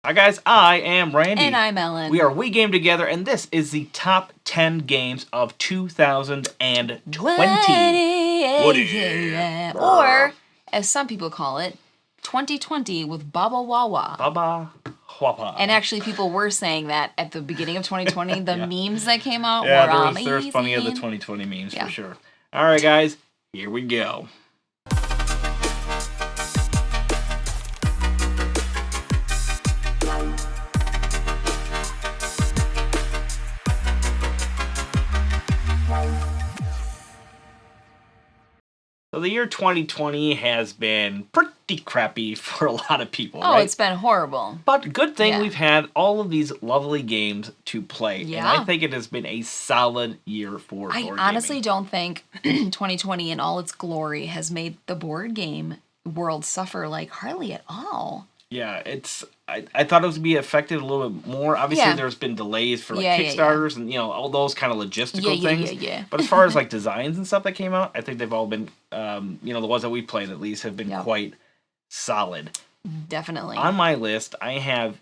Hi guys, I am Randy. And I'm Ellen. We are We Game Together, and this is the top 10 games of 2020. Yeah. Or, as some people call it, 2020 with Baba Wawa. Baba Wawa. And actually, people were saying that at the beginning of 2020. The memes that came out were amazing. There's plenty of the 2020 memes for sure. All right, guys, here we go. So the year 2020 has been pretty crappy for a lot of people, right? It's been horrible. But good thing we've had all of these lovely games to play. Yeah. And I think it has been a solid year for board gaming. I honestly don't think 2020 in all its glory has made the board game world suffer like hardly at all. Yeah, I thought it was to be affected a little bit more. Obviously, there's been delays for Kickstarters and all those kind of logistical things. Yeah. But as far as like designs and stuff that came out, I think they've all been, the ones that we played at least have been quite solid. Definitely. On my list, I have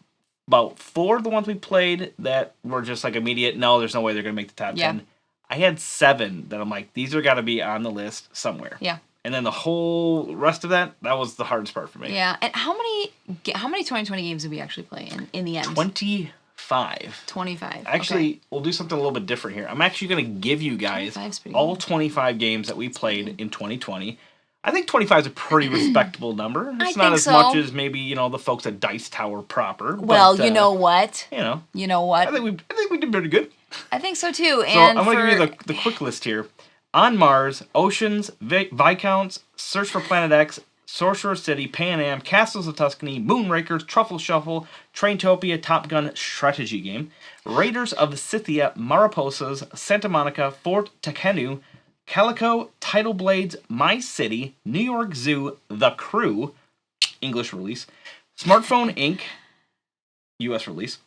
about 4 of the ones we played that were just like immediate. No, there's no way they're gonna make the top 10. I had 7 that I'm like, these are got to be on the list somewhere. Yeah. And then the whole rest of that was the hardest part for me. Yeah. And how many 2020 games did we actually play in the end? 25. 25. Actually, we'll do something a little bit different here. I'm actually going to give you guys all 25 games that we played in 2020. I think 25 is a pretty respectable number. It's not as much as maybe, the folks at Dice Tower proper. Well, you know what? You know what? I think we did pretty good. I think so too. So I'm going to give you the quick list here. On Mars, Oceans, Viscounts, Search for Planet X, Sorcerer City, Pan Am, Castles of Tuscany, Moonrakers, Truffle Shuffle, Traintopia, Top Gun strategy game, Raiders of the Scythia, Mariposas, Santa Monica, Fort Tekhenu, Calico, Tidal Blades, My City, New York Zoo, The Crew, English release, Smartphone Inc., U.S. release,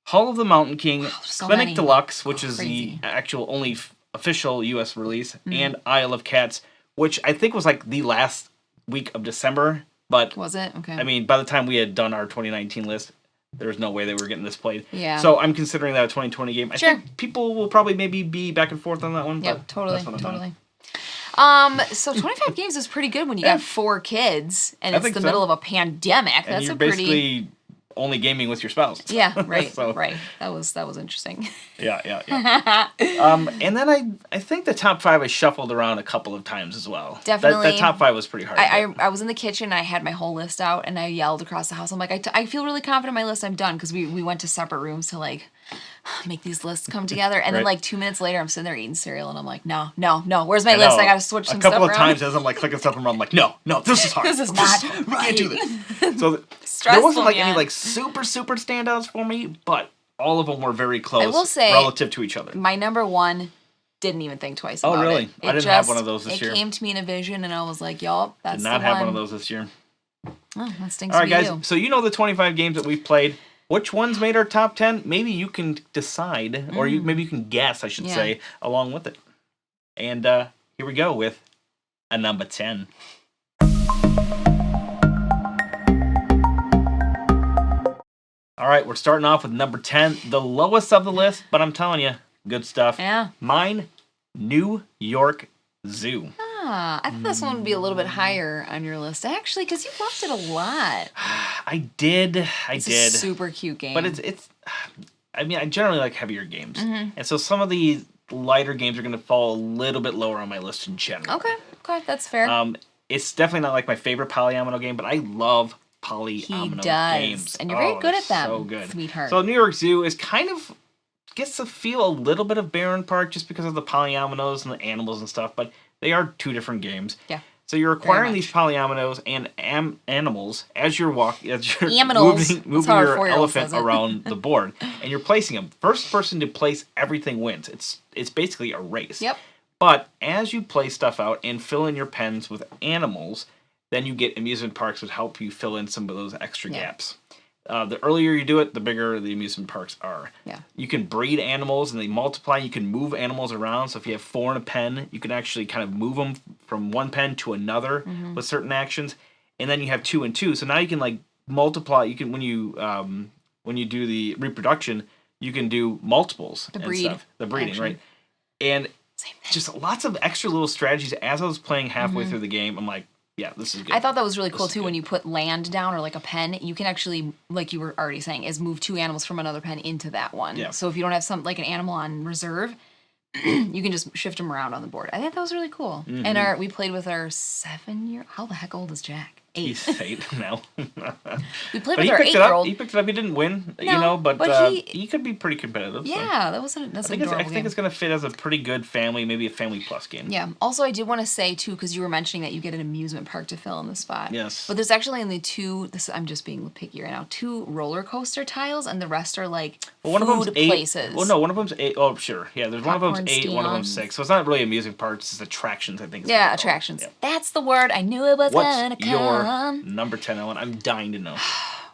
Hall of the Mountain King, Clinic Deluxe, which is the actual only official U.S. release, and Isle of Cats, which I think was like the last week of December, but... Was it? Okay. I mean, by the time we had done our 2019 list, there was no way they were getting this played. Yeah. So I'm considering that a 2020 game. I think people will probably maybe be back and forth on that one. Yeah, totally. So 25 games is pretty good when you got 4 kids, and it's the middle of a pandemic. And you're basically only gaming with your spouse. Yeah, right, right. That was interesting. Yeah. And then I think the top 5 I shuffled around a couple of times as well. Definitely. That top 5 was pretty hard. I was in the kitchen, I had my whole list out, and I yelled across the house. I'm like, I feel really confident in my list. I'm done, because we went to separate rooms to like make these lists come together. And then like 2 minutes later, I'm sitting there eating cereal, and I'm like, no. Where's my list? I gotta switch some stuff around. A couple of times as I'm like clicking stuff around, I'm like, no, this is hard. This is not right. Can't do this. So there wasn't like any like super standouts for me, but all of them were very close. I will say, relative to each other. My number 1 didn't even think twice about it. Oh, really? I didn't have one of those this year. It came to me in a vision, and I was like, yup, that's the one. Did not have one of those this year. Oh, that stinks. All right, guys. So you know the 25 games that we've played. Which ones made our top 10? Maybe you can decide, or maybe you can guess, I should say, along with it. And here we go with a number 10. All right, we're starting off with number 10, the lowest of the list, but I'm telling you, good stuff. Yeah. Mine, New York Zoo. I thought this one would be a little bit higher on your list, actually, because you loved it a lot. I did. It's a super cute game. But it's. I mean, I generally like heavier games, and so some of the lighter games are going to fall a little bit lower on my list in general. Okay, that's fair. It's definitely not like my favorite polyomino game, but I love polyomino games. And you're very good at them. So good, sweetheart. So New York Zoo is kind of gets to feel a little bit of Barren Park just because of the polyominoes and the animals and stuff, but they are 2 different games. Yeah. So you're acquiring these polyominoes and animals as you're moving your elephant around the board, and you're placing them. First person to place everything wins. It's basically a race. Yep. But as you place stuff out and fill in your pens with animals, then you get amusement parks that help you fill in some of those extra gaps. The earlier you do it, the bigger the amusement parks are. Yeah. You can breed animals and they multiply. You can move animals around. So if you have 4 in a pen, you can actually kind of move them from one pen to another with certain actions. And then you have 2 and 2. So now you can like multiply. You can when you when you do the reproduction, you can do multiples and breed stuff. The breeding, action. right? And just lots of extra little strategies. As I was playing halfway through the game, I'm like, yeah, this is good. I thought that was really cool too. When you put land down or like a pen, you can actually, like you were already saying, is move 2 animals from another pen into that one. Yeah. So if you don't have some like an animal on reserve, you can just shift them around on the board. I think that was really cool. And we played with our 7-year. How the heck old is Jack? 8. He's 8 now. We played with our 8-year-old. He picked it up. He didn't win, No, but he could be pretty competitive. Yeah, so. that's I think it's going to fit as a pretty good family, maybe a family plus game. Yeah. Also, I did want to say too, because you were mentioning that you get an amusement park to fill in the spot. Yes. But there's actually only 2. I'm just being picky right now. 2 roller coaster tiles, and the rest are like one of them's 8 places. Well, no, one of them's 8. Oh, sure. Yeah, there's one of them's 8, one of them's stands. 6. So it's not really amusement parks. It's attractions. I think. Yeah, attractions. Yeah. That's the word. I knew it was gonna What's your come. number 10, Ellen? I'm dying to know.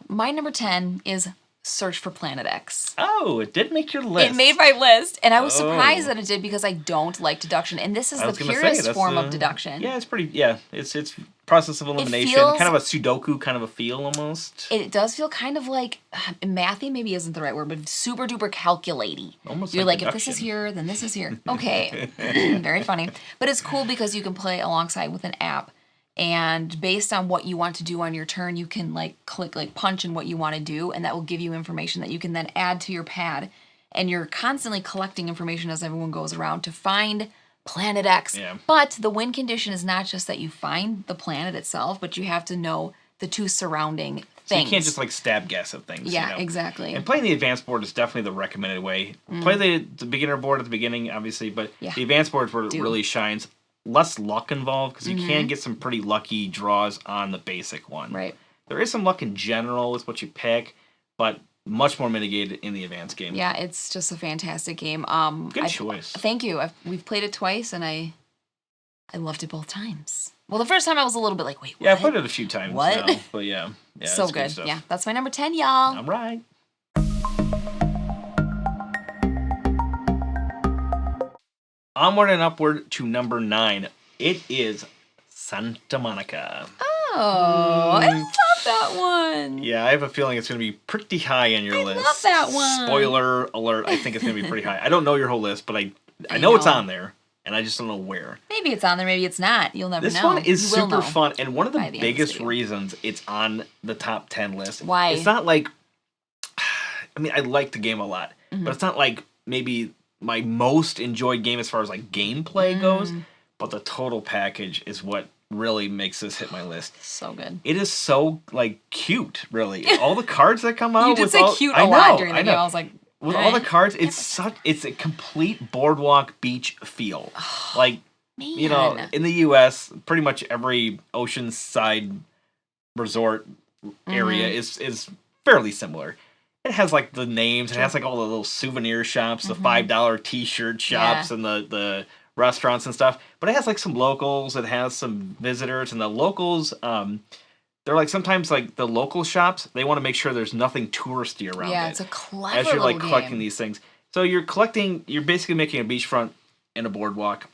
My number 10 is Search for Planet X. Oh, it did make your list. It made my list, and I was surprised that it did because I don't like deduction, and this is the purest form of deduction. Yeah, it's pretty. Yeah, it's process of elimination, kind of a Sudoku kind of a feel almost. It does feel kind of like mathy. Maybe isn't the right word, but super duper calculaty. Almost You're like if this is here, then this is here. Okay, very funny, but it's cool because you can play alongside with an app. And based on what you want to do on your turn, you can click punch in what you want to do, and that will give you information that you can then add to your pad. And you're constantly collecting information as everyone goes around to find Planet X. Yeah. But the win condition is not just that you find the planet itself, but you have to know the 2 surrounding things. So you can't just stab guess at things. Yeah, exactly. And playing the advanced board is definitely the recommended way. Play the beginner board at the beginning, obviously, but the advanced board is where it really shines. Less luck involved because you can get some pretty lucky draws on the basic one. Right. There is some luck in general with what you pick, but much more mitigated in the advanced game. Yeah, it's just a fantastic game. Good choice. Thank you. We've played it twice, and I loved it both times. Well, the first time I was a little bit like, wait, what? Yeah, I played it a few times now, but yeah so good. Yeah, that's my number 10, y'all. All right. Onward and upward to number 9. It is Santa Monica. Oh, I love that one. Yeah, I have a feeling it's going to be pretty high on your list. I love that one. Spoiler alert, I think it's going to be pretty high. I don't know your whole list, but I know it's on there, and I just don't know where. Maybe it's on there, maybe it's not. You'll never know. This one is super fun, and one of the the biggest reasons it's on the top 10 list. Why? It's not like... I mean, I like the game a lot, but it's not like maybe my most enjoyed game as far as gameplay goes, but the total package is what really makes this hit my list. So good. It is so cute, really. All the cards that come out. You did say cute a lot during the game. I was like, with all the cards, it's a complete boardwalk beach feel. Man. In the U.S., pretty much every oceanside resort area is fairly similar. It has the names. It has all the little souvenir shops, the $5 T-shirt shops, and the restaurants and stuff. But it has some locals. It has some visitors, and the locals. They're sometimes the local shops. They want to make sure there's nothing touristy around. Yeah, it's a clever as you're little collecting game. these things. So you're collecting. You're basically making a beachfront and a boardwalk,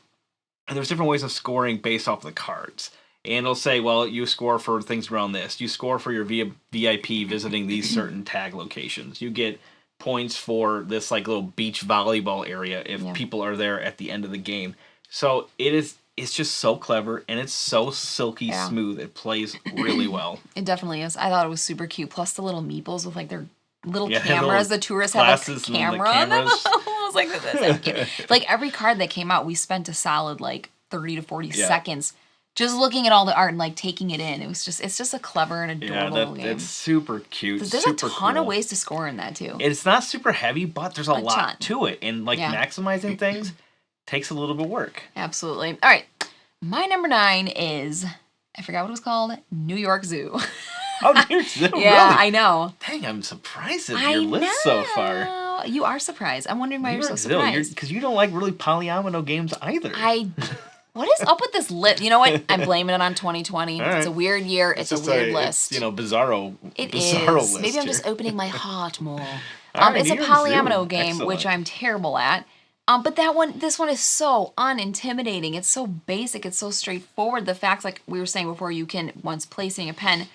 and there's different ways of scoring based off the cards. And it'll say, well, you score for things around this. You score for your VIP visiting these certain tag locations. You get points for this little beach volleyball area if people are there at the end of the game. So it's just so clever, and it's so silky smooth. It plays really well. It definitely is. I thought it was super cute. Plus the little meeples with their little cameras. The tourists have a camera on them. I was like, this is so cute. Every card that came out, we spent a solid 30 to 40 seconds just looking at all the art and taking it in. It's just a clever and adorable game. It's super cute. There's a ton of ways to score in that too. It's not super heavy, but there's a lot to it, and maximizing things takes a little bit of work. Absolutely. All right, my number 9 is, I forgot what it was called, New York Zoo. Oh, New York Zoo. Yeah, really? I know. Dang, I'm surprised at your list so far. You are surprised. I'm wondering why you're so surprised. Because you don't like really polyomino games either. What is up with this list? You know what? I'm blaming it on 2020. Right. It's a weird year. It's a weird list. It's, bizarro. It bizarro is. List Maybe I'm here. just opening my heart more. Right, it's a New York polyomino Zoo. game, Excellent. which I'm terrible at. But this one is so unintimidating. It's so basic. It's so straightforward. The facts, like we were saying before, you can, once placing a pen,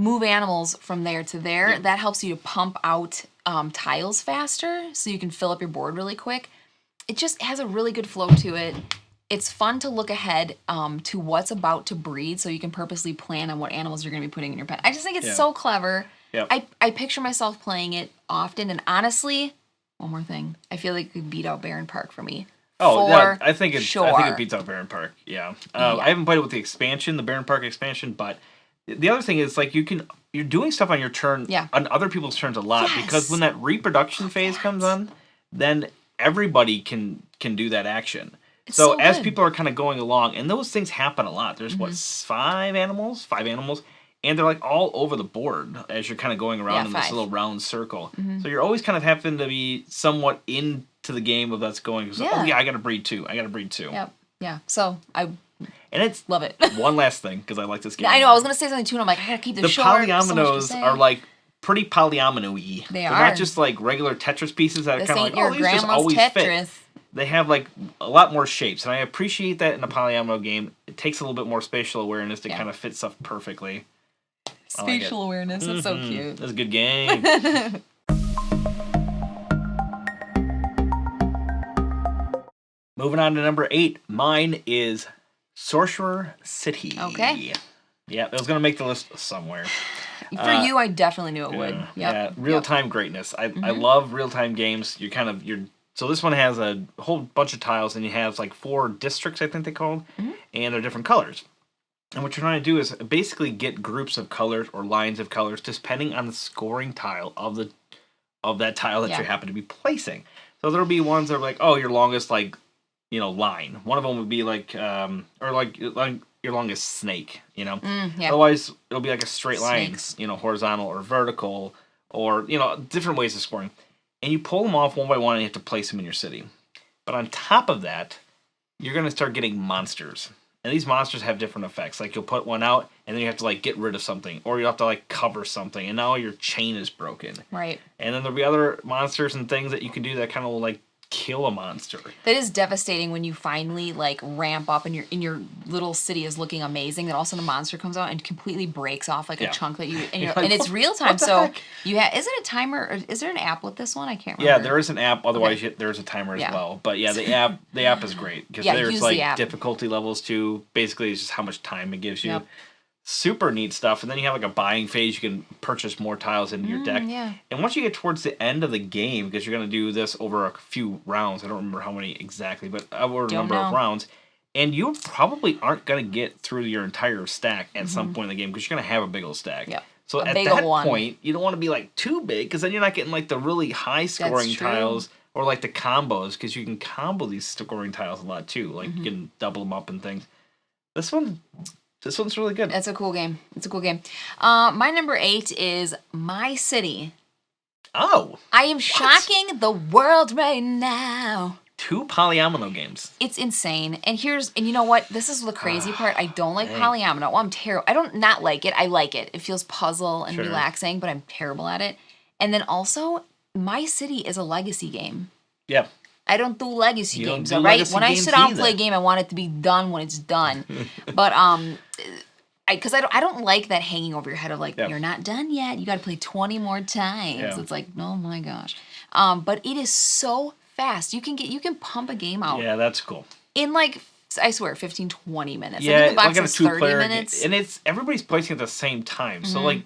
move animals from there to there. Yeah. That helps you to pump out tiles faster, so you can fill up your board really quick. It just has a really good flow to it. It's fun to look ahead to what's about to breed, so you can purposely plan on what animals you're going to be putting in your pen. I just think it's so clever. Yep. I picture myself playing it often, and honestly, one more thing, I feel like it could beat out Barren Park for me. Oh, yeah, I think sure. it beats out Barren Park. Yeah. I haven't played it with the expansion, the Barren Park expansion, but the other thing is like you're doing stuff on your turn on other people's turns a lot because when that reproduction phase comes on, then everybody can do that action. So as people are kind of going along, and those things happen a lot. There's what, five animals, and they're like all over the board as you're kind of going around in this little round circle. So you're always kind of having to be somewhat into the game of that's going. So, oh yeah, I got to breed two. Yep. Yeah. So and it's love it. One last thing because I like this game. I know. I was gonna say something too, and I'm like, I gotta keep this short. The polyominoes are like pretty polyomino-y. They're not just like regular Tetris pieces that are kind of like, oh, these just always fit. They have like a lot more shapes, and I appreciate that in a polyomino game. It takes a little bit more spatial awareness to kind of fit stuff perfectly. Spatial awareness, that's so cute. That's a good game. Moving on to number 8, mine is Sorcerer City. Okay. Yeah, it was going to make the list somewhere. For you, I definitely knew it would. Yep. Yeah, real-time greatness. I love real-time games. So this one has a whole bunch of tiles, and you have like 4 districts, I think they call them, and they're different colors. And what you're trying to do is basically get groups of colors or lines of colors, depending on the scoring tile of that tile that you happen to be placing. So there'll be ones that are like, oh, your longest line. One of them would be like your longest snake. Otherwise it'll be like a straight line, horizontal or vertical, or different ways of scoring. And you pull them off one by one, and you have to place them in your city. But on top of that, you're going to start getting monsters. And these monsters have different effects. Like you'll put one out, and then you have to like get rid of something, or you have to like cover something, and now your chain is broken. Right. And then there'll be other monsters and things that you can do that kind of like kill a monster. That is devastating when you finally like ramp up and your little city is looking amazing. Then all of a sudden a monster comes out and completely breaks off like a chunk that and it's real time. So heck? Is it a timer? Or is there an app with this one? I can't remember. Yeah, there is an app. Otherwise, there's a timer as well. But yeah, the app is great because there's like difficulty levels too. Basically, it's just how much time it gives you. Yep. Super neat stuff. And then you have like a buying phase. You can purchase more tiles into your deck. Yeah. And once you get towards the end of the game, because you're going to do this over a few rounds, I don't remember how many exactly, but over a number of rounds, and you probably aren't going to get through your entire stack at some point in the game because you're going to have a big old stack. Yeah. So at that point, you don't want to be like too big because then you're not getting like the really high scoring tiles or like the combos, because you can combo these scoring tiles a lot too. Like you can double them up and things. This one's really good. It's a cool game. My number 8 is My City. Oh. I am shocking the world right now. 2 polyomino games. It's insane. And you know what? This is the crazy part. I don't like polyomino. Well, I'm terrible. I don't not like it. I like it. It feels puzzle and relaxing, but I'm terrible at it. And then also, My City is a legacy game. Yeah. I don't do legacy games, all right? When I sit down and play a game, I want it to be done when it's done. But because I don't like that hanging over your head of like, you're not done yet. You got to play 20 more times. Yeah. It's like, oh my gosh. But it is so fast. You can pump a game out. Yeah, that's cool. In like, I swear, 15, 20 minutes. Yeah, I think the box like is 30 minutes. And everybody's placing at the same time. So like,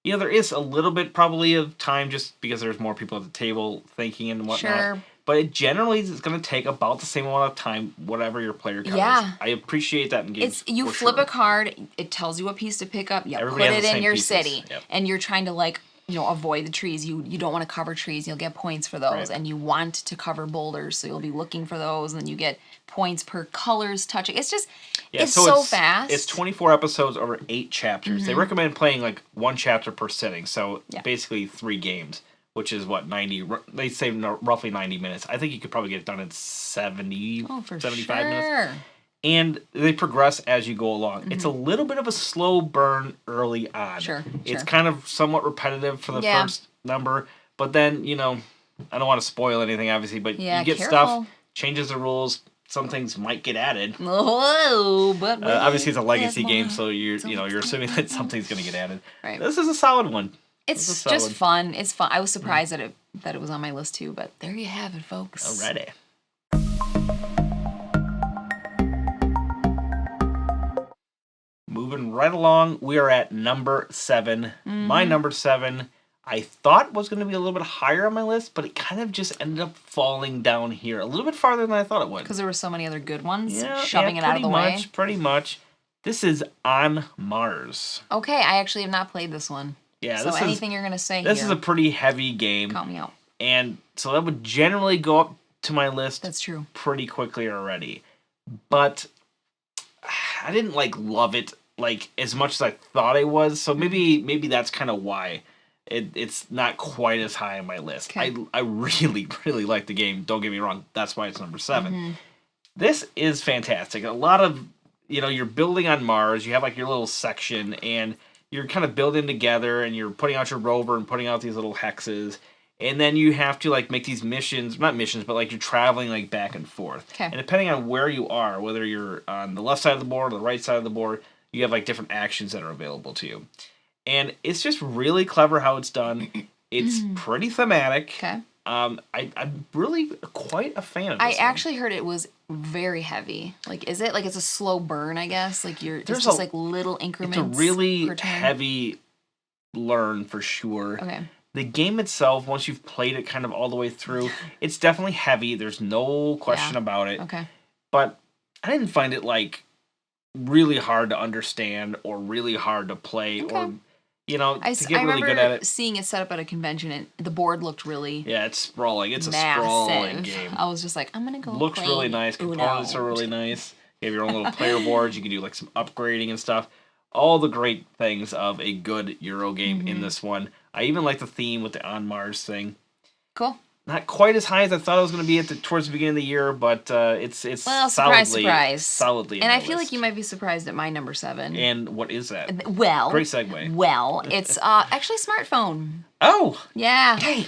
there is a little bit probably of time just because there's more people at the table thinking and whatnot. Sure. But it generally is going to take about the same amount of time, whatever your player count is. I appreciate that in games. You flip a card, it tells you what piece to pick up, put it in your city, and you're trying to like, avoid the trees. You don't want to cover trees, you'll get points for those, and you want to cover boulders, so you'll be looking for those, and then you get points per colors touching. It's just, it's so fast. It's 24 episodes over 8 chapters. They recommend playing like 1 chapter per sitting, so basically 3 games. Which is what, 90, they say roughly 90 minutes. I think you could probably get it done in 75 minutes. And they progress as you go along. It's a little bit of a slow burn early on. It's kind of somewhat repetitive for the first number. But then, I don't want to spoil anything, obviously, but you get stuff, changes the rules, some things might get added. Oh, but Obviously, it's a legacy game, so you're assuming that something's going to get added. Right. This is a solid one. It's just fun. It's fun. I was surprised that it was on my list too, but there you have it, folks. Alrighty. Moving right along, we are at number 7. My number 7, I thought was going to be a little bit higher on my list, but it kind of just ended up falling down here a little bit farther than I thought it would. Because there were so many other good ones, Yeah, shoving it out of the way. Pretty much. This is On Mars. Okay, I actually have not played this one. Yeah, so anything you're going to say This is a pretty heavy game. Count me out. And so that would generally go up to my list. That's true. Pretty quickly already. But I didn't love it as much as I thought I was. So maybe that's kind of why it's not quite as high on my list. Okay. I really, really like the game. Don't get me wrong. That's why it's number 7. This is fantastic. A lot of, you're building on Mars. You have your little section and you're kind of building together and you're putting out your rover and putting out these little hexes. And then you have to make these missions, not missions, but you're traveling back and forth. Okay. And depending on where you are, whether you're on the left side of the board or the right side of the board, you have different actions that are available to you. And it's just really clever how it's done. It's pretty thematic. Okay. I'm really quite a fan of this. I actually heard it was very heavy. Is it it's a slow burn? I guess it's just little increments. It's a really per turn? heavy learn for sure. Okay. The game itself, once you've played it kind of all the way through, it's definitely heavy. There's no question about it. Okay. But I didn't find it really hard to understand or really hard to play or to get really good at it. Seeing it set up at a convention and the board looked really it's sprawling. It's massive. A sprawling game. I was just I'm gonna go. Looks play really nice. Components are really nice. You have your own little player boards. You can do some upgrading and stuff. All the great things of a good Euro game in this one. I even like the theme with the On Mars thing. Cool. Not quite as high as I thought it was going to be towards the beginning of the year, but it's surprise. solidly. And I feel like you might be surprised at my number 7. And what is that? Well, great segue. Well, it's actually smartphone. Oh, yeah. Hey,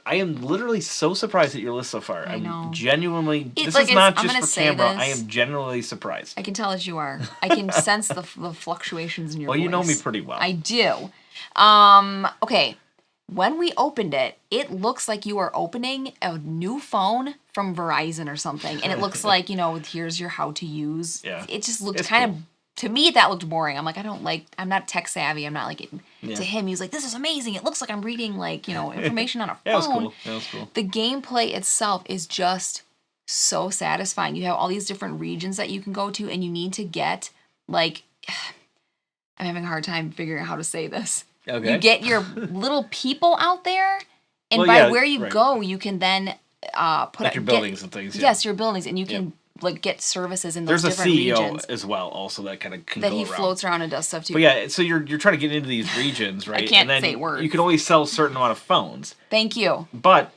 I am literally so surprised at your list so far. I know. I'm genuinely. This is not just for camera. I am genuinely surprised. I can tell as you are. I can sense the fluctuations in your voice. Well, you know me pretty well. I do. Okay. When we opened it, it looks like you are opening a new phone from Verizon or something. And it looks like, here's your how to use. Yeah. It just looked of, to me, that looked boring. I'm I'm not tech savvy. I'm not to him, he was this is amazing. It looks like I'm reading, information on a phone. Yeah, that was cool. The gameplay itself is just so satisfying. You have all these different regions that you can go to, and you need to get, I'm having a hard time figuring out how to say this. Okay. You get your little people out there, and where you go, you can then put your buildings and things. Yes, your buildings, and you can get services in those different regions. regions. As well, also that kind of can that go he around. Floats around and does stuff too. But so you're trying to get into these regions, right? I can't and then say words. You can only sell a certain amount of phones. Thank you. But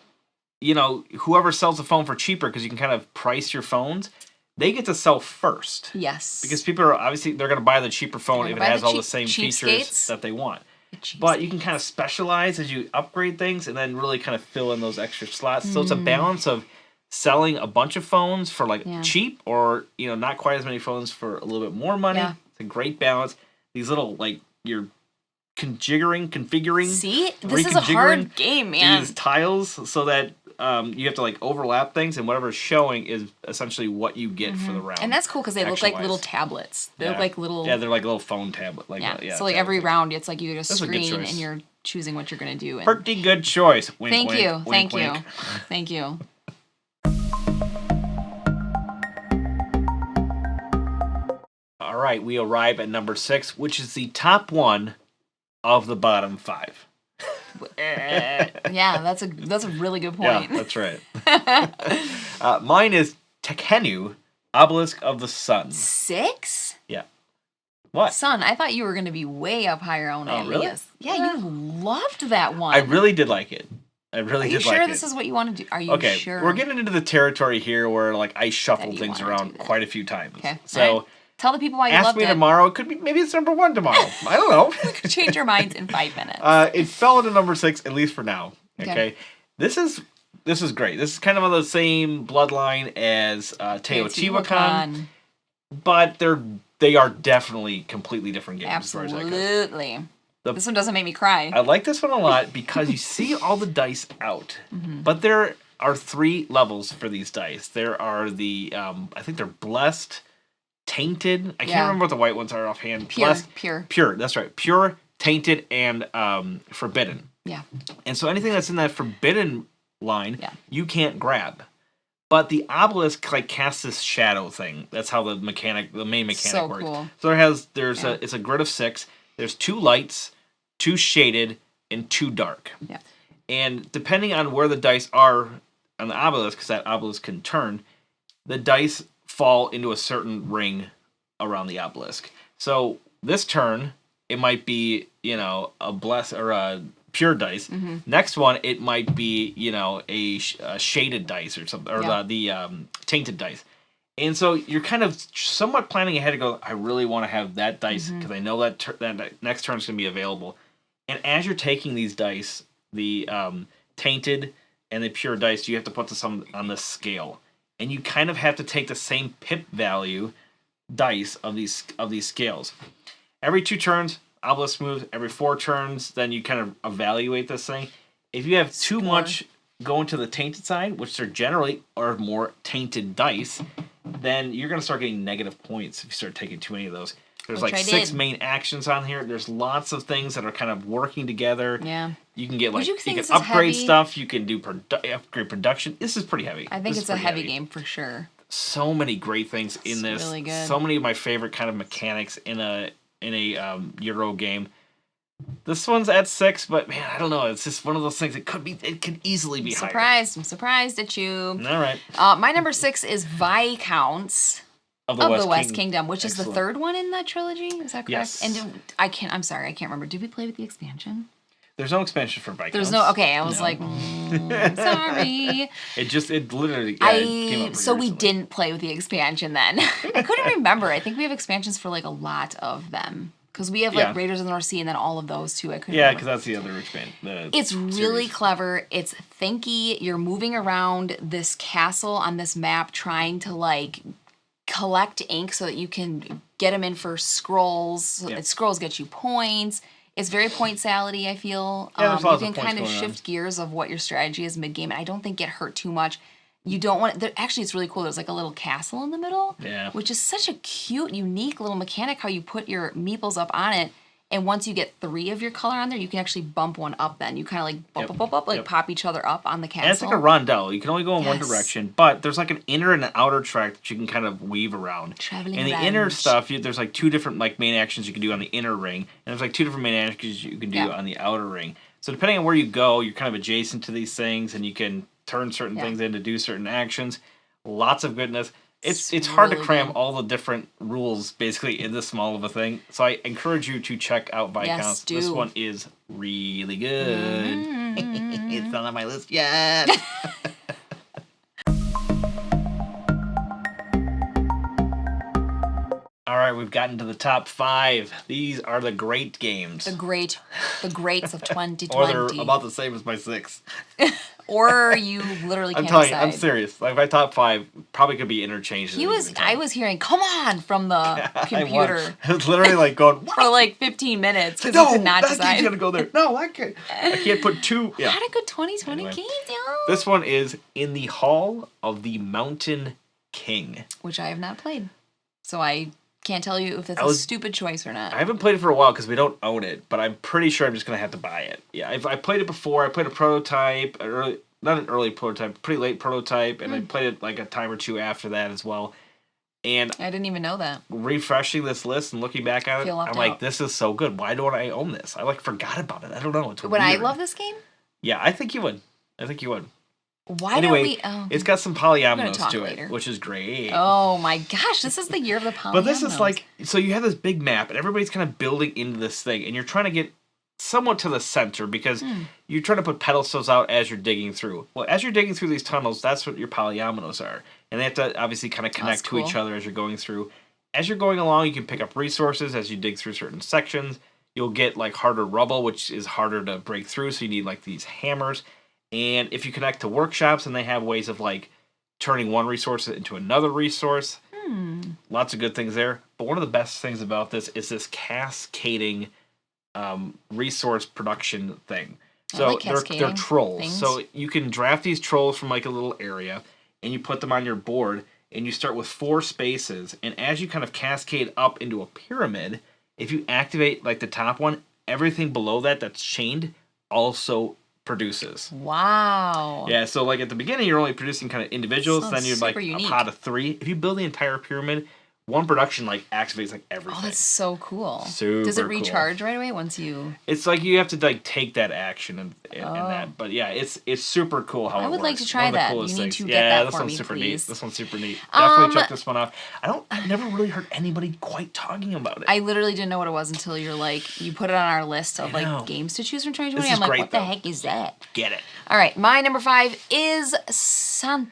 whoever sells a phone for cheaper, because you can kind of price your phones, they get to sell first. Yes. Because people are obviously they're going to buy the cheaper phone if it has all the same features that they want. But you can kind of specialize as you upgrade things and then really kind of fill in those extra slots. So it's a balance of selling a bunch of phones for cheap or, not quite as many phones for a little bit more money. Yeah. It's a great balance. These little, you're configuring. See? This is a hard game, man. These tiles so that you have to overlap things, and whatever's showing is essentially what you get for the round. And that's cool because they look like little tablets. They look like little. Yeah, they're like a little phone tablet. So every round, it's you get a screen and you're choosing what you're gonna do. And pretty good choice. Wink, Thank wink, you. wink, Thank wink. you. Thank you. All right, we arrive at number 6, which is the top one of the bottom 5. Yeah, that's a really good point. Yeah, that's right. Mine is Tekhenu, Obelisk of the Sun. 6? Yeah. What? Son, I thought you were going to be way up higher on it. Really? Yeah, you loved that one. I really did like it. I really did like it. Are you sure this is what you want to do? Are you sure? Okay, we're getting into the territory here where I shuffle things around quite a few times. Okay. So right. Tell the people why you loved it. Ask me tomorrow. It could be maybe it's number 1 tomorrow. I don't know. We could change your minds in 5 minutes. It fell into number 6 at least for now. Okay. This is this is great. This is kind of on the same bloodline as Teotihuacan, but they are definitely completely different games. Absolutely. This one doesn't make me cry. I like this one a lot because you see all the dice out, but there are 3 levels for these dice. There are the I think they're blessed, tainted. I can't remember what the white ones are offhand. Pure. That's right. Pure, tainted, and forbidden. Yeah. And so anything that's in that forbidden line, you can't grab. But the obelisk like casts this shadow thing. That's how the main mechanic works. Cool. So it's a grid of 6. There's 2 lights, 2 shaded, and 2 dark. Yeah. And depending on where the dice are on the obelisk, because that obelisk can turn, the dice fall into a certain ring around the obelisk. So this turn, it might be, a bless or a pure dice. Next one, it might be, a shaded dice or something, or the tainted dice. And so you're kind of somewhat planning ahead to go, I really want to have that dice because I know that next turn is going to be available. And as you're taking these dice, the tainted and the pure dice, you have to put this on the scale. And you kind of have to take the same pip value dice of these scales. Every 2 turns, obelisk moves. Every 4 turns, then you kind of evaluate this thing. If you have too much going to the tainted side, which are generally are more tainted dice, then you're going to start getting negative points if you start taking too many of those. There's 6 main actions on here. There's lots of things that are kind of working together. Yeah. You can get you can upgrade stuff. You can do upgrade production. This is pretty heavy. I think it's a heavy game for sure. So many great things in this. Really good. So many of my favorite kind of mechanics in a Euro game. This one's at 6, but man, I don't know. It's just one of those things. It could easily be higher. I'm surprised at you. All right. My number 6 is Viscounts of the West Kingdom, which is the 3rd one in that trilogy. Is that correct? Yes. And I'm sorry, I can't remember. Did we play with the expansion? There's no expansion for Viscounts. There's no. Okay, I was sorry. It literally. Yeah, it came up so recently. we didn't play with the expansion then. I couldn't remember. I think we have expansions for a lot of them. Because we have Raiders of the North Sea and then all of those too. I couldn't remember. Because that's the other expansion. It's really clever. It's thinky. You're moving around this castle on this map trying to collect ink so that you can get them in for scrolls. Yep. Scrolls get you points. It's very point salady, I feel. Yeah, you can kind of shift gears of what your strategy is mid-game, and I don't think get hurt too much. You don't want it. Actually, it's really cool. There's a little castle in the middle, which is such a cute, unique little mechanic how you put your meeples up on it. And once you get 3 of your color on there, you can actually bump one up then. You kind of bump, pop each other up on the castle. And it's like a rondel. You can only go in one direction, but there's an inner and an outer track that you can kind of weave around. Traveling and the inner stuff, there's 2 different main actions you can do on the inner ring, and there's 2 different main actions you can do on the outer ring. So depending on where you go, you're kind of adjacent to these things, and you can turn certain things in to do certain actions. Lots of goodness. It's hard really to cram good. all the different rules basically in this small of a thing. So I encourage you to check out Viscounts. Do. This one is really good. It's not on my list yet. All right, we've gotten to the top 5. These are the great games. The greats of 2020. Or they're about the same as my 6. Or you literally can't telling decide. you, I'm serious. My top 5 probably could be interchanged. I was hearing, come on, from the computer. I was literally going, what? For 15 minutes because he could not decide. That game's going to go there. No, I can't put 2. Yeah. Had a good 2020 game, y'all. This one is in the Hall of the Mountain King. Which I have not played. So I can't tell you if that's a stupid choice or not. I haven't played it for a while because we don't own it, but I'm pretty sure I'm just going to have to buy it. Yeah, I played it before. I played a prototype, not an early prototype, pretty late prototype, and I played it a time or 2 after that as well. And I didn't even know that. Refreshing this list and looking back at it, I'm like, this is so good. Why don't I own this? I forgot about it. I don't know. It's Would I love this game? Yeah, I think you would. Why don't we... It's got some polyominoes to it, which is great. Oh my gosh, this is the year of the polyominoes. But this is so you have this big map, and everybody's kind of building into this thing, and you're trying to get somewhat to the center, because you're trying to put pedestals out as you're digging through. Well, as you're digging through these tunnels, that's what your polyominoes are. And they have to obviously kind of connect to each other as you're going through. As you're going along, you can pick up resources as you dig through certain sections. You'll get harder rubble, which is harder to break through, so you need these hammers. And if you connect to workshops, and they have ways of like turning one resource into another resource. Lots of good things there. But one of the best things about this is this cascading resource production thing. So they're trolls. things. So you can draft these trolls from like a little area, and you put them on your board, and you start with 4 spaces. And as you kind of cascade up into a pyramid, if you activate like the top one, everything below that that's chained also produces. Wow. Yeah, so like at the beginning, you're only producing kind of individuals. Sounds then you're like super unique. a pot of 3. If you build the entire pyramid, one production like activates like everything. Oh, that's so cool. Super Does it cool. recharge right away once you... It's like you have to like take that action and that. But yeah, it's super cool how it works. I would like to try that. You need to get that this for one's me, super please. neat. This one's super neat. Definitely check this one out. I've never really heard anybody quite talking about it. I literally didn't know what it was until you're like, you put it on our list of like games to choose from 2020. This is I'm like, great, what the though. heck is that? Get it. All right, my number 5 is Santa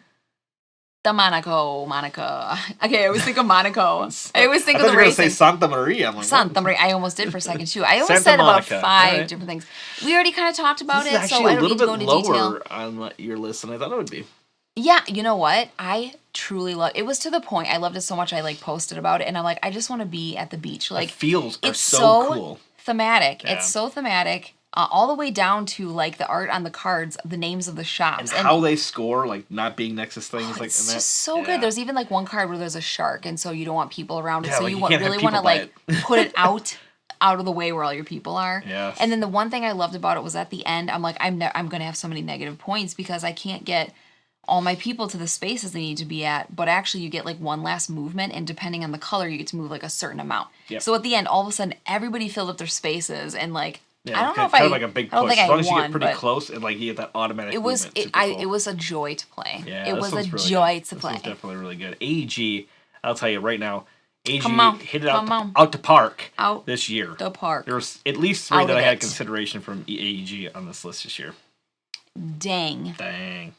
Monica. Okay, I always think of Monaco. I always think I of thought the you were gonna racing. say Santa Maria. I'm like, Santa Maria. I almost did for a second too. I almost Santa said Monica. about 5 All right. different things. We already kind of talked about This it, is so actually I a don't little need to go bit into detail. lower on your list than I thought it would be. Yeah, you know what? I truly love it. Was to the point. I loved it so much. I like posted about it, and I'm like, I just want to be at the beach. Like, The feels are it's so cool. Thematic. Yeah. It's so thematic. All the way down to like the art on the cards, the names of the shops, And how they score, like not being next to things like it's and that. just so good. There's even like one card where there's a shark, and so you don't want people around it. Yeah, So like, you you can't have really want to people by like put it out of the way where all your people are. Yes. And then the one thing I loved about it was at the end, I'm like, I'm gonna have so many negative points because I can't get all my people to the spaces they need to be at, but actually you get like one last movement, and depending on the color, you get to move like a certain amount. Yep. So at the end, all of a sudden, everybody filled up their spaces, and like Yeah, I don't know if kind I of like a big I don't push. think As long I as you won, get pretty but close and like you get that automatic it was movement. Super cool. it was a joy to play. Yeah, it this was a one's really joy good. to This play. one's definitely really good. AEG, I'll tell you right now, AEG Come on, hit it come on. out to park Out this year. the park. There was at least 3 Out that of I had it. consideration from AEG on this list this year. Dang. Dang.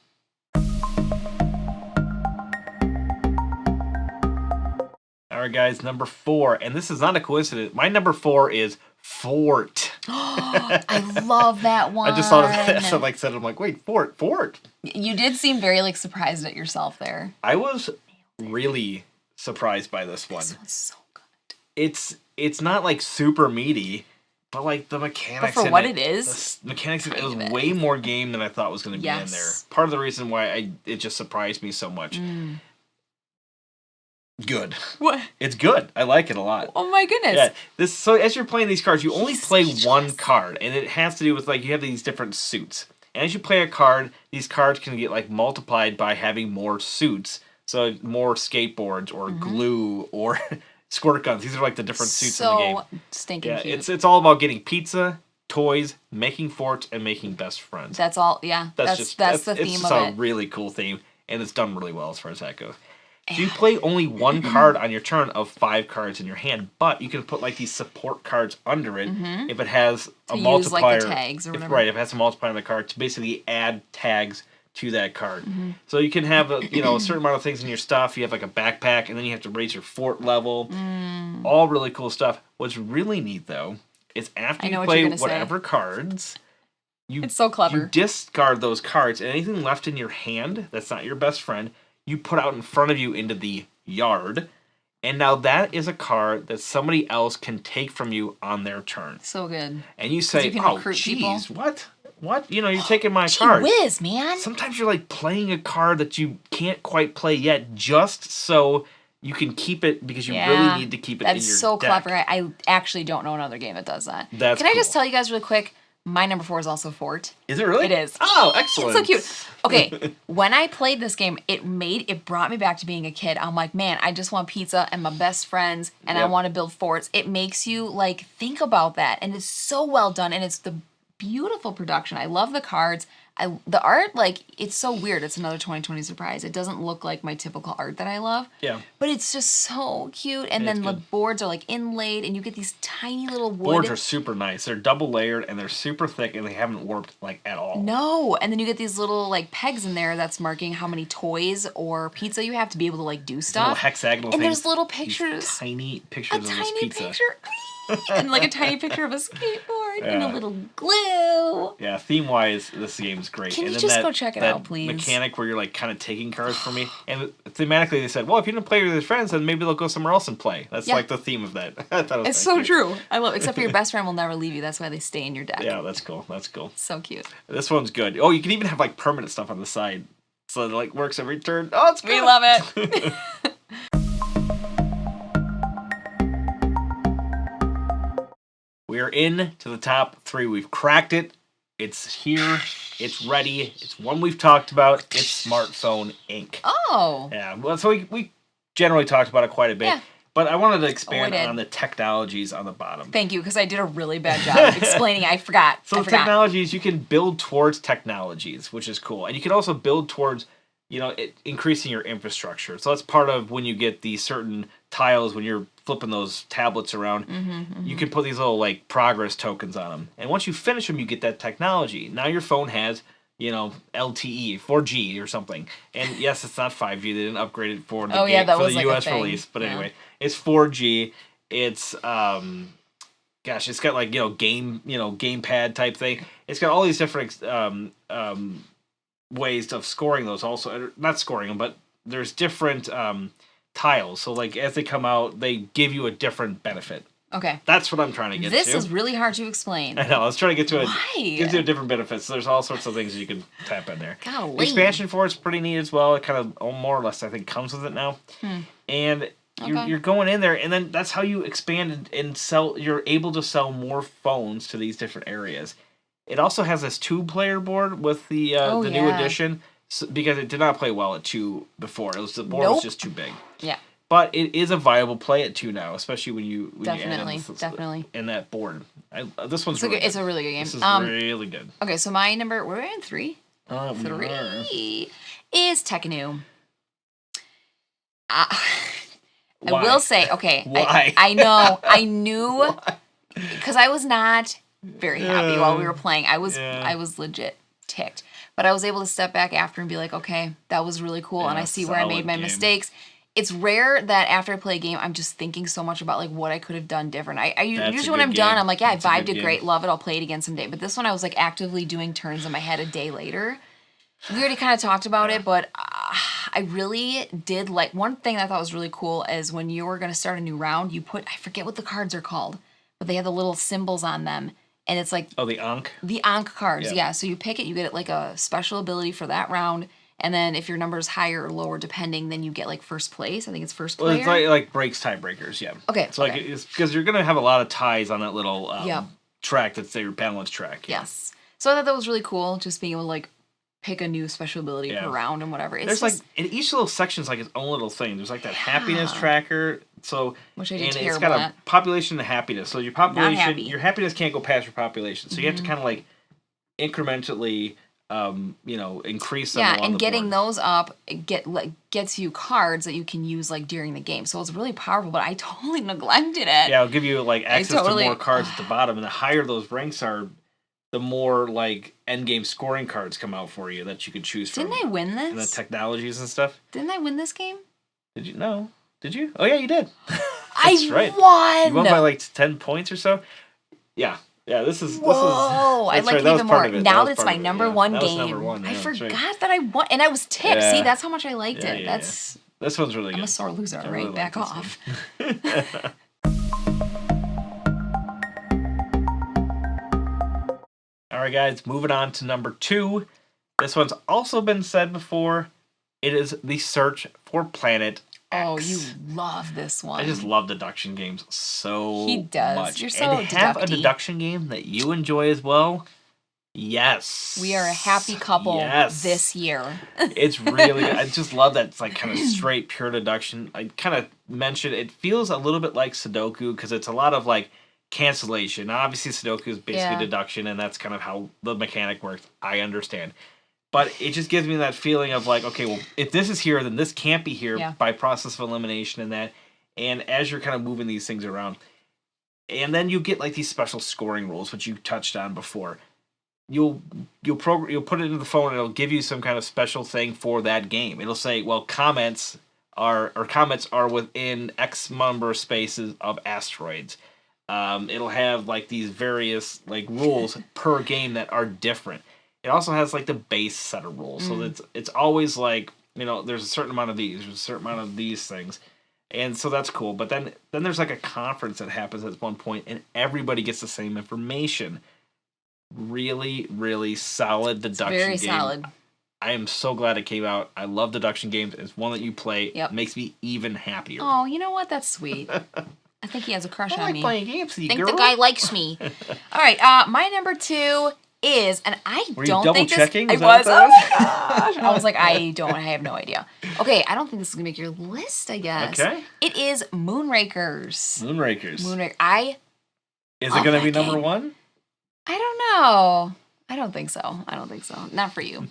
All right, guys, number 4, and this is not a coincidence. My number 4 is Fort. I love that one. I just thought of that. So like said, I'm like, wait, Fort. You did seem very like surprised at yourself there. I was really surprised by this one. This one's so good. It's not like super meaty, but like the mechanics. But for in what it is, the mechanics in it was kind of way more game than I thought was going to be in there. Yes. Part of the reason why it just surprised me so much. Good. What? It's good. I like it a lot. Oh my goodness. Yeah. So as you're playing these cards, you only play one card, and it has to do with like you have these different suits. And as you play a card, these cards can get like multiplied by having more suits. So more skateboards or glue or squirt guns. These are like the different suits in the game. So stinking cute. It's all about getting pizza, toys, making forts, and making best friends. That's all. Yeah. That's the theme it's of just it. a really cool theme, and it's done really well as far as that goes. So you play only one card on your turn of 5 cards in your hand, but you can put like these support cards under it if it has a use, multiplier. like, the tags or whatever. Right, if it has a multiplier on the card to basically add tags to that card. So you can have a certain amount of things in your stuff. You have like a backpack, and then you have to raise your fort level. All really cool stuff. What's really neat though is after you play whatever cards, it's so clever. you discard those cards, and anything left in your hand that's not your best friend, you put out in front of you into the yard, and now that is a card that somebody else can take from you on their turn. So good. And you say, you can "Oh, recruit jeez, people." what? You're taking my Gee card." whiz, man. Sometimes you're like playing a card that you can't quite play yet, just so you can keep it because you really need to keep it in your That's so deck. clever. I actually don't know another game that does that. That's Can I just cool. tell you guys really quick? My number 4 is also Fort. Is it really? It is. Oh, excellent. It's so cute. Okay, when I played this game, it brought me back to being a kid. I'm like, man, I just want pizza and my best friends, and I want to build forts. It makes you like think about that, and it's so well done, and it's the beautiful production. I love the cards. The art, like, it's so weird. It's another 2020 surprise. It doesn't look like my typical art that I love. Yeah. But it's just so cute. And then the boards are like inlaid, and you get these tiny little wood. Boards are super nice. They're double layered and they're super thick, and they haven't warped like at all. No, and then you get these little like pegs in there that's marking how many toys or pizza you have to be able to like do stuff. Little hexagonal and things. there's little These pictures. tiny pictures of this Tiny pizza. picture. and like a tiny picture of a skateboard and a little glue. Yeah, theme-wise, this game's great. Can and you then just go check it out, please? Mechanic where you're like kind of taking cards from me, and thematically they said, well, if you didn't play with your friends, then maybe they'll go somewhere else and play. That's like the theme of that. I thought it was It's so cute. true. I love it. Except for your best friend will never leave you. That's why they stay in your deck. Yeah, that's cool. That's cool. So cute. This one's good. Oh, you can even have like permanent stuff on the side, so it like works every turn. Oh, it's good. We love it. We are in to the top 3. We've cracked it. It's here. It's ready. It's one we've talked about. It's Smartphone Inc. Oh. Yeah. Well, so we generally talked about it quite a bit. Yeah. But I wanted to expand did. on the technologies on the bottom. Thank you, because I did a really bad job of explaining. I forgot. So the technologies, you can build towards technologies, which is cool. And you can also build towards, increasing your infrastructure. So that's part of when you get these certain tiles, when you're flipping those tablets around, you can put these little like progress tokens on them. And once you finish them, you get that technology. Now your phone has, LTE, 4G or something. And yes, it's not 5G. They didn't upgrade it for the, for the US release. But anyway, it's 4G. It's it's got like gamepad type thing. It's got all these different ways of scoring those. Also, not scoring them, but there's different tiles. So like as they come out, they give you a different benefit. Okay. That's what I'm trying to get to. This is really hard to explain. I know. I was trying to get to it. Why? Gives you a different benefit. So there's all sorts of things you can tap in there. Golly. Expansion for it's pretty neat as well. It kind of more or less I think comes with it now. And you're going in there, and then that's how you expand and sell. You're able to sell more phones to these different areas. It also has this 2-player board with the new edition because it did not play well at 2 before. The board was just too big. Yeah. But it is a viable play at 2 now, especially when you definitely in that board. This one's really good. It's a really good game. This is really good. Okay, so my number, we're in 3. 3 is Tekhenu. I will say, okay, Why? I know, I knew, because I was not very happy while we were playing. I was legit ticked, but I was able to step back after and be like, okay, that was really cool, and I see where I made my mistakes. It's rare that after I play a game, I'm just thinking so much about like what I could have done different. I usually when I'm done, I'm like, yeah, I vibed it great, love it, I'll play it again someday. But this one, I was like actively doing turns in my head a day later. We already kind of talked about it, but I really did like, one thing that I thought was really cool is when you were going to start a new round, you put, I forget what the cards are called, but they have the little symbols on them. And it's like... Oh, the Ankh? The Ankh cards, yeah. So you pick it, you get like a special ability for that round. And then if your number is higher or lower, depending, then you get like first place. I think it's first player. Well, it's like breaks tiebreakers, yeah. Okay. So like it's because you're gonna have a lot of ties on that little track that's their balance track. Yeah. Yes. So I thought that was really cool, just being able to like pick a new special ability per round and whatever. There's just, like in each little section's like its own little thing. There's like that happiness tracker. So which I did and terrible it's got at. a population and happiness. So your population, your happiness can't go past your population. So you have to kind of like incrementally. Increase them. Yeah, along and the getting board. those up gets you cards that you can use like during the game. So it's really powerful, but I totally neglected it. Yeah, it'll give you like access to more cards at the bottom, and the higher those ranks are, the more like end game scoring cards come out for you that you could choose from. Didn't I win this? And the technologies and stuff. Didn't I win this game? Did you? No. Did you? Oh yeah, you did. I won. You won by like 10 points or so. Yeah. Yeah, this is. Whoa! I like it even more. Now that it's my number one game. Number one. I forgot that I won, and I was tipped. Yeah. See, that's how much I liked it. That's. This one's really good. I'm a sore loser, right? Really back off. All right, guys. Moving on to number 2. This one's also been said before. It is the Search for Planet X. Oh, you love this one. I just love deduction games so He does. much. You're so and to have a deduction game that you enjoy as well, yes. We are a happy couple this year. It's really good. I just love that it's like kind of straight, pure deduction. I kind of mentioned it feels a little bit like Sudoku because it's a lot of like cancellation. Now, obviously, Sudoku is basically deduction, and that's kind of how the mechanic works. I understand. But it just gives me that feeling of like, okay, well, if this is here, then this can't be here by process of elimination and that. And as you're kind of moving these things around, and then you get like these special scoring rules, which you touched on before. You'll put it into the phone, and it'll give you some kind of special thing for that game. It'll say, well, comets are within X number of spaces of asteroids. It'll have like these various like rules per game that are different. It also has like the base set of rules, so it's always like there's a certain amount of these, there's a certain amount of these things, and so that's cool. But then there's like a conference that happens at one point, and everybody gets the same information. Really, really solid deduction game. Very solid. I am so glad it came out. I love deduction games. It's one that you play. Yep. It makes me even happier. Oh, you know what? That's sweet. I think he has a crush I on like me. playing games with you, I think girl. the guy likes me. All right, my number 2 is, and I Were you don't double think this. checking? I Was that was. what Oh that my gosh! I was like, I have no idea. Okay, I don't think this is gonna make your list. I guess. Okay. It is Moonrakers. Moonrakers. Is it going to be number game. 1? I don't know. I don't think so. Not for you.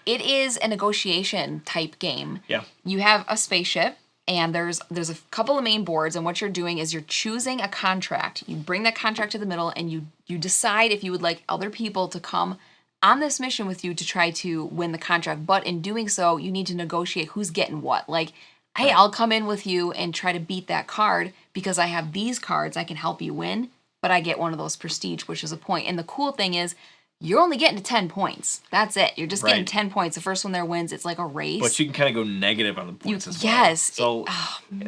It is a negotiation type game. Yeah. You have a spaceship, and there's a couple of main boards, and what you're doing is you're choosing a contract. You bring that contract to the middle, and you decide if you would like other people to come on this mission with you to try to win the contract. But in doing so, you need to negotiate who's getting what. Like, hey, I'll come in with you and try to beat that card because I have these cards. I can help you win. But I get one of those prestige, which is a point. And the cool thing is, you're only getting to 10 points. That's it. You're just getting 10 points. The first one there wins. It's like a race. But you can kind of go negative on the points as well. Yes. So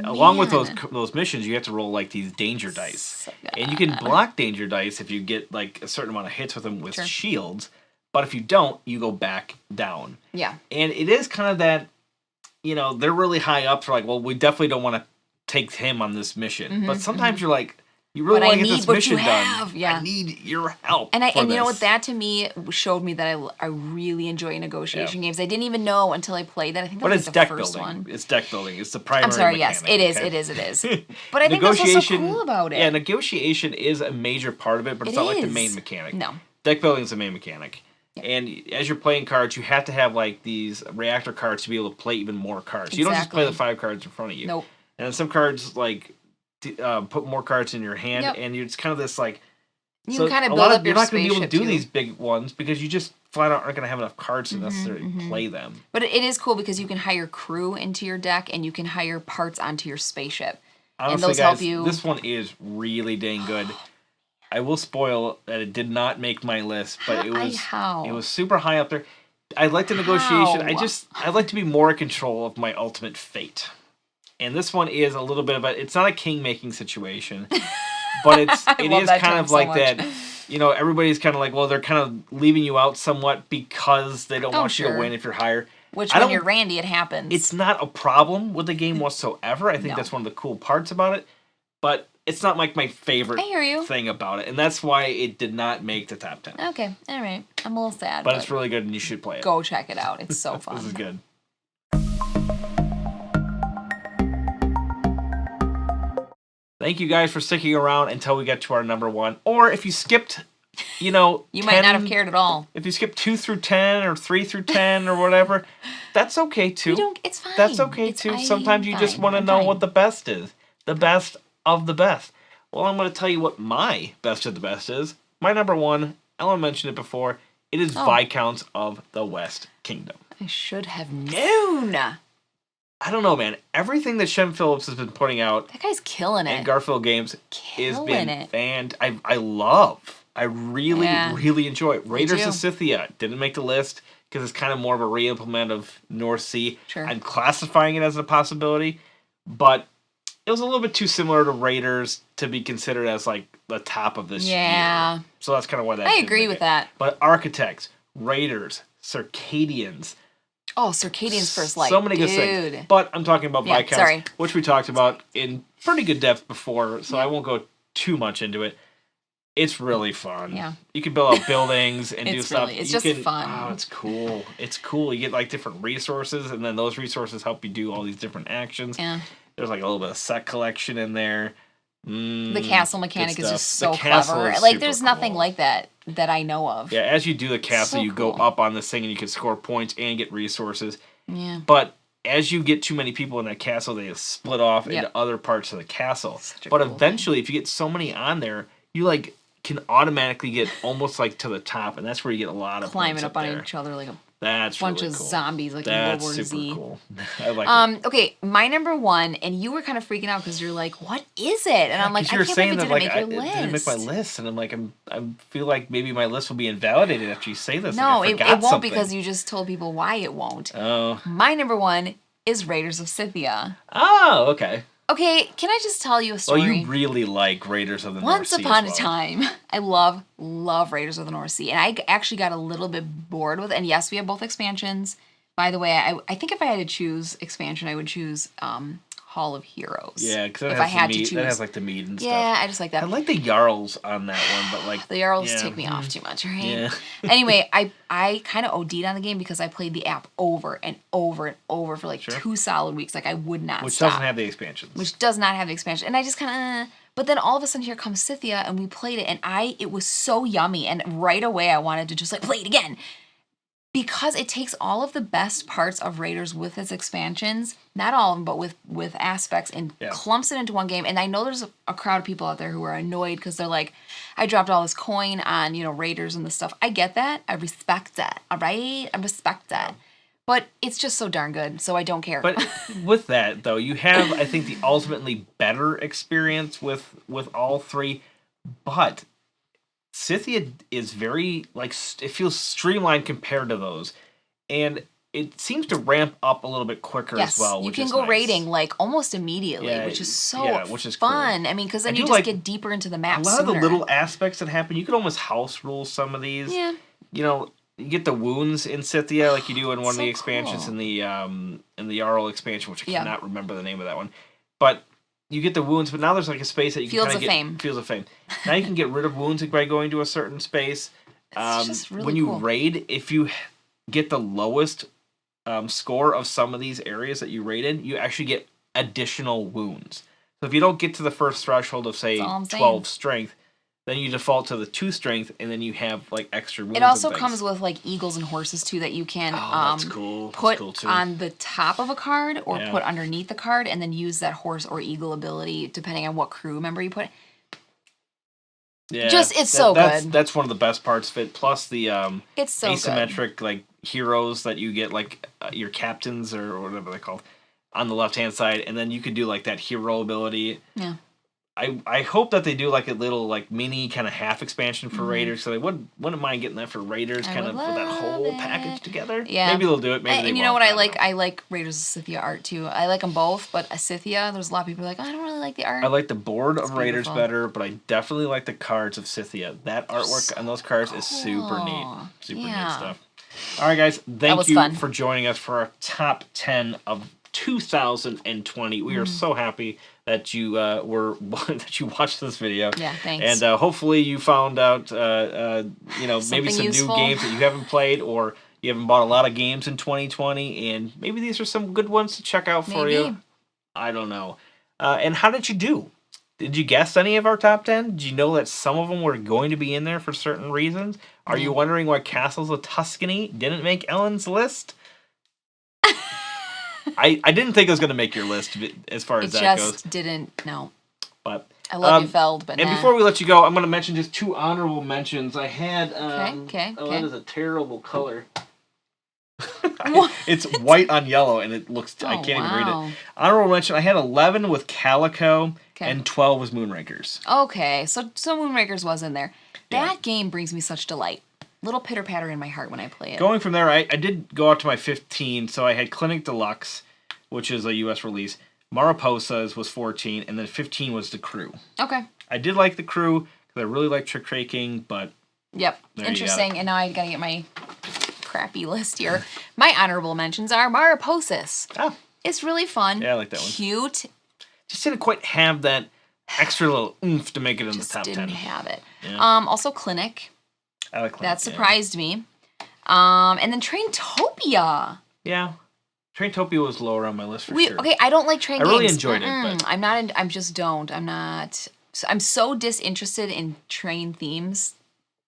along with those missions, you have to roll like these danger dice. So and you can block danger dice if you get like a certain amount of hits with them with shields. But if you don't, you go back down. Yeah. And it is kind of that, they're really high up. So like, well, we definitely don't want to take him on this mission. But sometimes you're like, you really want to get this mission done. Yeah. I need your help. And you know what? That to me showed me that I really enjoy negotiation games. I didn't even know until I played that. I think that was it's the deck first building. one. It's deck building. It's the primary. I'm sorry. Mechanic, Yes, it is. But I think that's what's so cool about it. Yeah, negotiation is a major part of it, but it's not like the main mechanic. No. Deck building is the main mechanic. Yep. And as you're playing cards, you have to have like these reactor cards to be able to play even more cards. Exactly. You don't just play the 5 cards in front of you. Nope. And then some cards like put more cards in your hand, and it's kind of this like. You can kind of build up your spaceship. You're not going to be able to do these big ones because you just flat out aren't going to have enough cards to necessarily play them. But it is cool because you can hire crew into your deck and you can hire parts onto your spaceship. Honestly, and those guys, help you. This one is really dang good. I will spoil that it did not make my list, but it was super high up there. I like the negotiation. I like to be more in control of my ultimate fate. And this one is a little bit of it's not a king-making situation, but it is kind of like that, everybody's kind of like, well, they're kind of leaving you out somewhat because they don't want you to win if you're higher. Which when you're Randy, it happens. It's not a problem with the game whatsoever. I think that's one of the cool parts about it, but it's not like my favorite thing about it. And that's why it did not make the top 10. Okay, all right. I'm a little sad. But it's really good and you should play it. Go check it out. It's so fun. This is good. Thank you guys for sticking around until we get to our number 1. Or if you skipped, you might not have cared at all. If you skipped 2 through 10 or 3 through 10 or whatever, that's okay too. It's fine. That's okay too. Sometimes you just want to know what the best is. The best of the best. Well, I'm going to tell you what my best of the best is. My number 1, Ellen mentioned it before, it is Viscounts of the West Kingdom. I should have known. I don't know, man. Everything that Shem Phillips has been putting out, that guy's killing it. And Garfield Games has been I really enjoy it. Raiders of Scythia didn't make the list because it's kind of more of a re-implement of North Sea. Sure. I'm classifying it as a possibility, but it was a little bit too similar to Raiders to be considered as like the top of this year. So that's kind of why that. I agree with that. But Architects, Raiders, Circadians. Oh, Circadian's First Light. So many good things. But I'm talking about Viscounts, which we talked about in pretty good depth before, so I won't go too much into it. It's really fun. Yeah. You can build out buildings and do stuff. It's just fun. Oh, it's cool. It's cool. You get like different resources, and then those resources help you do all these different actions. Yeah. There's like a little bit of set collection in there. The castle mechanic is just so clever. Like, there's nothing like that I know of. Yeah, as you do the castle, you go up on this thing and you can score points and get resources. Yeah. But as you get too many people in that castle, they split off into other parts of the castle. But eventually, if you get so many on there, you like can automatically get almost like to the top, and that's where you get a lot of climbing points up on each other like a That's bunch really of cool. zombies like in That's World War super Z. cool. I like it. Okay, my number one, and you were kind of freaking out because you're like, "What is it?" And I'm like, Because "I you were can't saying believe it that didn't make your it didn't make my list." list, and I'm like I feel like maybe my list will be invalidated after you say this. No, like I it forgot won't something. because you just told people why it won't. Oh. My number one is Raiders of Scythia. Oh, okay. Okay, can I just tell you a Well, story? you really like Raiders of the North Once Sea upon as a well. time, I love Raiders of the North Sea, and I actually got a little bit bored with it. And yes, we have both expansions. By the way, I think if I had to choose expansion, I would choose Hall of Heroes. Yeah, because if I had to choose, that has like the meat and stuff. yeah, I just like that. I like the Jarls on that one, but like The Jarls yeah, tick me off too much, right? Yeah. Anyway, I kind of OD'd on the game because I played the app over and over and over for like 2 solid weeks. Like I would not Which stop. doesn't have the expansions. Which does not have the expansion. And I just kind of, but then all of a sudden here comes Scythia and we played it and it was so yummy. And right away I wanted to just like play it again. Because it takes all of the best parts of Raiders with its expansions, not all of them, but with aspects, and clumps it into one game. And I know there's a crowd of people out there who are annoyed because they're like, I dropped all this coin on, Raiders and the stuff. I get that. I respect that. All right? I respect that. But it's just so darn good, so I don't care. But with that, though, you have, I think, the ultimately better experience with all three. But Scythia is very, like, it feels streamlined compared to those. And it seems to ramp up a little bit quicker as well, you which can is go nice. raiding, like, almost immediately, which is so which is fun. cool. I mean, because then I you do just like get deeper into the map A lot sooner. of the little aspects that happen, you could almost house rule some of these. Yeah. You get the wounds in Scythia like you do in one of So the expansions cool. in the Jarl expansion, which I cannot remember the name of that one. But you get the wounds, but now there's like a space that you can kind of get Fields of Fame. Now you can get rid of wounds by going to a certain space. It's just really when you cool. raid, if you get the lowest score of some of these areas that you raided, you actually get additional wounds. So if you don't get to the first threshold of say 12 strength, then you default to the 2 strength, and then you have like extra wounds. It also comes with like eagles and horses too that you can that's cool. put That's cool, on the top of a card or put underneath the card, and then use that horse or eagle ability depending on what crew member you put. Yeah, it's so good. That's one of the best parts of it. Plus the it's so asymmetric good. like heroes that you get, like your captains or whatever they're called, on the left hand side, and then you could do like that hero ability. Yeah. I hope that they do like a little like mini kind of half expansion for Raiders, so they wouldn't mind getting that for Raiders, kind of with that whole package together. Yeah, maybe they'll do it. Maybe they won't. And you know what I like? I like Raiders of Scythia art too. I like them both, but Scythia, there's a lot of people like, I don't really like the art. I like the board of Raiders beautiful. better, but I definitely like the cards of Scythia. That artwork on those cards is super neat. Super neat stuff. All right, guys, thank you for joining us for our top 10 of 2020. We are so happy that you that you watched this video. Yeah, thanks. And hopefully you found out maybe some useful. new games that you haven't played, or you haven't bought a lot of games in 2020, and maybe these are some good ones to check out for you. I don't know. And how did you do? Did you guess any of our top 10? Did you know that some of them were going to be in there for certain reasons? Are you wondering why Castles of Tuscany didn't make Ellen's list? I didn't think it was going to make your list as far as that goes. It just didn't, no. But I love you, Feld, but And before we let you go, I'm going to mention just 2 honorable mentions. I had... Okay. That is a terrible color. It's white on yellow, and it looks... I can't even read it. Honorable mention, I had 11 with Calico, and 12 was Moonrakers. Okay, so Moonrakers was in there. That game brings me such delight. Little pitter-patter in my heart when I play it. Going from there, I did go out to my 15, so I had Clinic Deluxe, which is a U.S. release. Mariposas was 14, and then 15 was The Crew. Okay. I did like The Crew, because I really like Trick Traking, but... Yep, interesting. And now I gotta get my crappy list here. My honorable mentions are Mariposas. Oh. It's really fun. Yeah, I like that one. Cute. Just didn't quite have that extra little oomph to make it in the top 10. Just didn't have it. Yeah. Also Clinic. I like Clinic. That surprised me. And then Traintopia. Yeah. Traintopia was lower on my list for sure. Okay, I don't like train games. I really enjoyed it, but... I'm so disinterested in train themes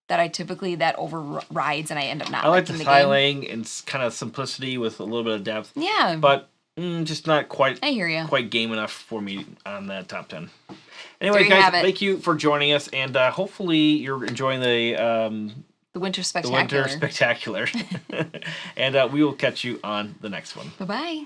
that that overrides and I end up not liking the game. I like the tiling and kind of simplicity with a little bit of depth. Yeah. But just not quite... I hear you. ...quite game enough for me on that top 10. Anyway, guys, thank you for joining us, and hopefully you're enjoying the The Winter The Spectacular. Winter Spectacular. And we will catch you on the next one. Bye-bye.